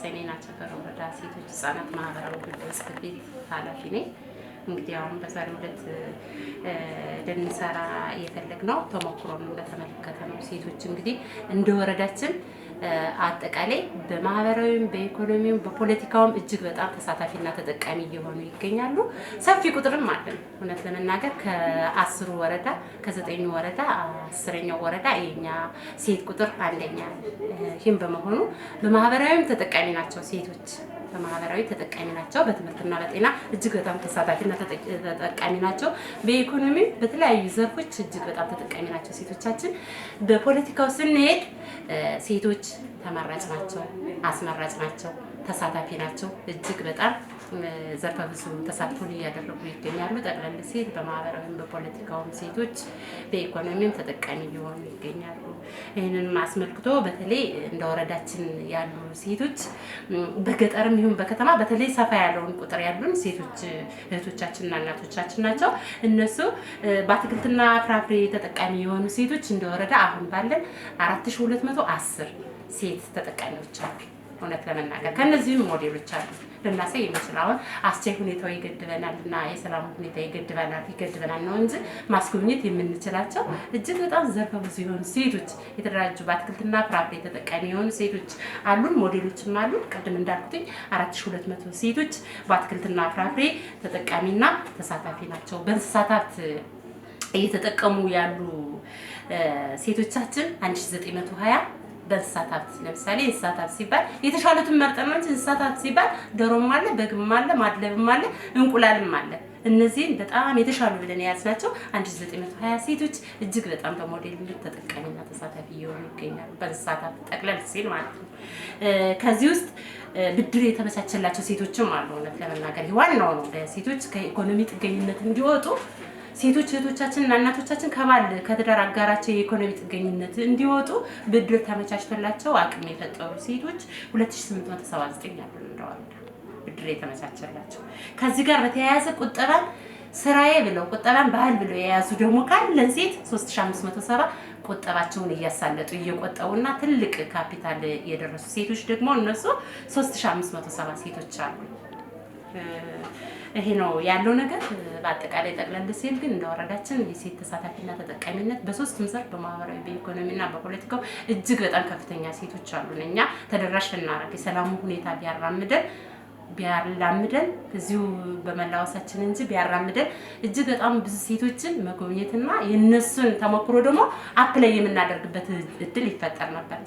ሰኔና ቸገር ወረዳ ሴቶች ህጻናት ማህበራዊ ጉዳይ ጽሕፈት ቤት ኃላፊ ነኝ። እንግዲህ አሁን በዛሬው ዕለት ልንሰራ የፈለግነው ተሞክሮን በተመለከተ ነው። ሴቶች እንግዲህ እንደ ወረዳችን አጠቃላይ በማህበራዊም በኢኮኖሚውም በፖለቲካውም እጅግ በጣም ተሳታፊና ተጠቃሚ እየሆኑ ይገኛሉ። ሰፊ ቁጥርም አለን። እውነት ለመናገር ከ10 ወረዳ ከ9 ወረዳ 10ኛው ወረዳ የኛ ሴት ቁጥር አንደኛ። ይህም በመሆኑ በማህበራዊም ተጠቃሚ ናቸው ሴቶች በማህበራዊ ተጠቃሚ ናቸው። በትምህርትና በጤና እጅግ በጣም ተሳታፊና ተጠቃሚ ናቸው። በኢኮኖሚ በተለያዩ ዘርፎች እጅግ በጣም ተጠቃሚ ናቸው ሴቶቻችን። በፖለቲካው ስንሄድ ሴቶች ተመራጭ ናቸው፣ አስመራጭ ናቸው፣ ተሳታፊ ናቸው። እጅግ በጣም ዘርፈ ብዙ ተሳትፎን እያደረጉ ይገኛሉ። ጠቅለል ሲል በማህበራዊም በፖለቲካውም ሴቶች በኢኮኖሚም ተጠቃሚ እየሆኑ ይገኛሉ። ይህንን አስመልክቶ በተለይ እንደ ወረዳችን ያሉ ሴቶች በገጠርም ይሁን በከተማ በተለይ ሰፋ ያለውን ቁጥር ያሉን ሴቶች እህቶቻችንና እናቶቻችን ናቸው። እነሱ በአትክልትና ፍራፍሬ ተጠቃሚ የሆኑ ሴቶች እንደ ወረዳ አሁን ባለን 4210 ሴት ተጠቃሚዎች አሉ። እውነት ለመናገር ከነዚህም ሞዴሎች አሉ ልናሳይ የምንችል። አሁን አስቻይ ሁኔታው ይገድበናልና የሰላም ሁኔታ ይገድበናል ነው እንጂ ማስጎብኘት የምንችላቸው እጅግ በጣም ዘርፈ ብዙ የሆኑ ሴቶች የተደራጁ በአትክልትና ፍራፍሬ ተጠቃሚ የሆኑ ሴቶች አሉን። ሞዴሎችም አሉን። ቅድም እንዳልኩትኝ 4200 ሴቶች በአትክልትና ፍራፍሬ ተጠቃሚና ተሳታፊ ናቸው። በእንስሳት ሀብት እየተጠቀሙ ያሉ ሴቶቻችን 1920 በእንስሳት ሀብት ለምሳሌ እንስሳት ሀብት ሲባል የተሻሉትን መርጠን ነው እንጂ እንስሳት ሀብት ሲባል ዶሮም አለ፣ በግም አለ፣ ማድለብም አለ፣ እንቁላልም አለ። እነዚህን በጣም የተሻሉ ብለን የያዝናቸው 1920 ሴቶች እጅግ በጣም በሞዴልነት ተጠቃሚና ተሳታፊ እየሆኑ ይገኛሉ። በእንስሳት ሀብት ጠቅለል ሲል ማለት ነው። ከዚህ ውስጥ ብድር የተመቻቸላቸው ሴቶችም አሉ። እውነት ለመናገር ዋናው ነው ለሴቶች ከኢኮኖሚ ጥገኝነት እንዲወጡ ሴቶች እህቶቻችንና እናቶቻችን ከትዳር አጋራቸው የኢኮኖሚ ጥገኝነት እንዲወጡ ብድር ተመቻችቶላቸው አቅም የፈጠሩ ሴቶች 2879 ያሉ እንደዋል ብድር የተመቻቸላቸው። ከዚህ ጋር በተያያዘ ቁጠባን ስራዬ ብለው ቁጠባን ባህል ብለው የያዙ ደግሞ ካለን ሴት 3570 ቁጠባቸውን እያሳለጡ እየቆጠቡና ትልቅ ካፒታል የደረሱ ሴቶች ደግሞ እነሱ 3570 ሴቶች አሉ። ይሄ ነው ያለው ነገር። በአጠቃላይ ጠቅለል ሲል ግን እንደወረዳችን የሴት ተሳታፊና ተጠቃሚነት በሶስቱም ዘርፍ በማህበራዊ በኢኮኖሚና በፖለቲካው እጅግ በጣም ከፍተኛ ሴቶች አሉን። እኛ ተደራሽ ልናረግ የሰላሙ ሁኔታ ቢያራምደን እዚሁ በመላወሳችን እንጂ ቢያራምደን እጅግ በጣም ብዙ ሴቶችን መጎብኘትና የነሱን ተሞክሮ ደግሞ አፕላይ የምናደርግበት እድል ይፈጠር ነበር።